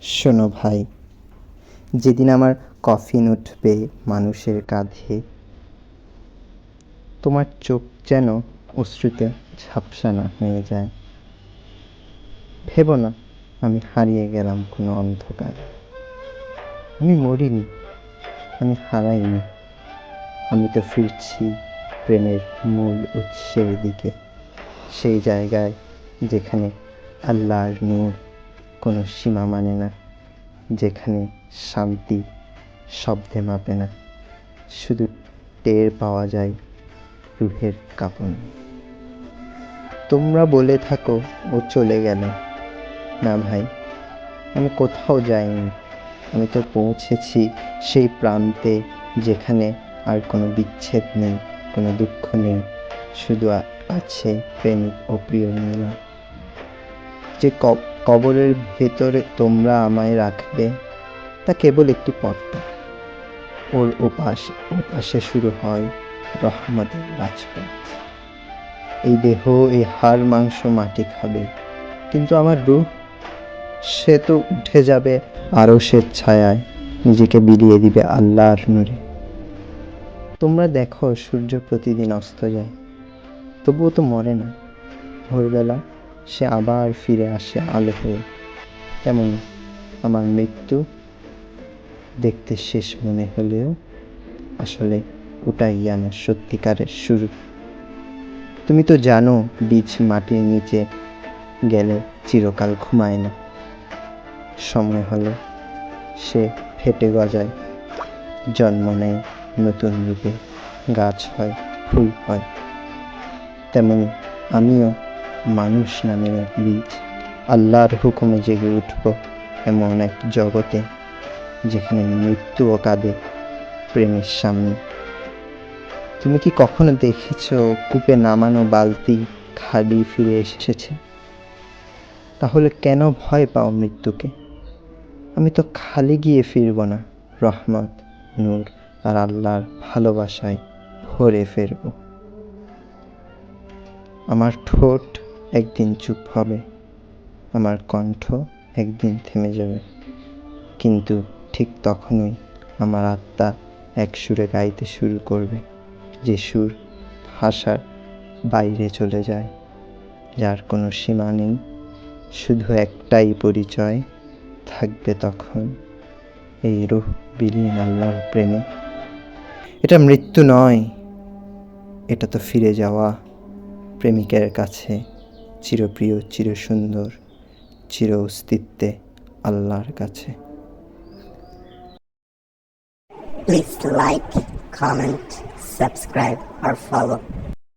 শোনো ভাই, যেদিন আমার কফিন উঠবে মানুষের কাঁধে, তোমার চোখ যেন অশ্রুতে ঝাপসা না হয়ে যায়। ভেবো না আমি হারিয়ে গেলাম কোনো অন্ধকার। আমি মরিনি, আমি হারাইনি। আমি তো ফিরছি প্রেমের মূল উৎসের দিকে, সেই জায়গায় যেখানে আল্লাহর নূর কোনো সীমা মানে না, যেখানে শান্তি শব্দে মাপে না, শুধু টের পাওয়া যায় রুহের কাঁপনে। তোমরা বলে থাকো ও চলে গেল, না ভাই, আমি কোথাও যাইনি। আমি তো পৌঁছেছি সেই প্রান্তে যেখানে আর কোনো বিচ্ছেদ নেই, কোনো দুঃখ নেই, শুধু আছে প্রেমিক ও প্রিয় মিলন। যে কবরের ভেতরে তোমরা আমায় রাখবে তা কেবল একটি পর্দা। ওর ওপাশে শুরু হয় রহমতের রাজপথ। এই দেহ, এই হাড় মাংস মাটি খাবে, কিন্তু আমার রূহ, সে তো উঠে যাবে আরশের ছায়ায়, নিজেকে বিলিয়ে দিবে আল্লাহর নূরে। তোমরা দেখো সূর্য প্রতিদিন অস্ত যায়, তবুও তো মরে না। ভোরবেলা সে আবার ফিরে আসে আলো হয়ে। তেমন আমার মৃত্যু দেখতে শেষ মনে হলেও আসলে ওটাই আমার সত্যিকারের শুরু। তুমি তো জানো বীজ মাটির নিচে গেলে চিরকাল ঘুমায় না। সময় হলো সে ফেটে গজায়, জন্ম নেয় নতুন রূপে, গাছ হয়, ফুল হয়। তেমনি আমিও মানুষ নামের এক বীজ, আল্লাহর হুকুমে জেগে উঠব এমন এক জগতে যেখানে মৃত্যুও কাঁদে প্রেমের সামনে। তুমি কি কখনো দেখেছ কূপে নামানো বালতি খালি ফিরে এসেছে? তাহলে কেন ভয় পাও মৃত্যুকে? আমি তো খালি গিয়ে ফিরব না, রহমত, নূর আর আল্লাহর ভালোবাসায় ভরে ফিরব। আমার ঠোঁট একদিন চুপ হবে, আমার কণ্ঠ একদিন থেমে যাবে, কিন্তু ঠিক তখনই আমার আত্মা এক সুরে গাইতে শুরু করবে, যে সুর ভাষার বাইরে চলে যায়, যার কোনো সীমা নেই, শুধু একটাই পরিচয় থাকবে তখন, এই রূহ বিলীন আল্লাহর প্রেমে। এটা মৃত্যু নয়, এটা তো ফিরে যাওয়া প্রেমিকের কাছে, চিরপ্রিয়, চিরসুন্দর, চির অস্তিত্বে আল্লাহর কাছে। Please like, comment, subscribe or follow.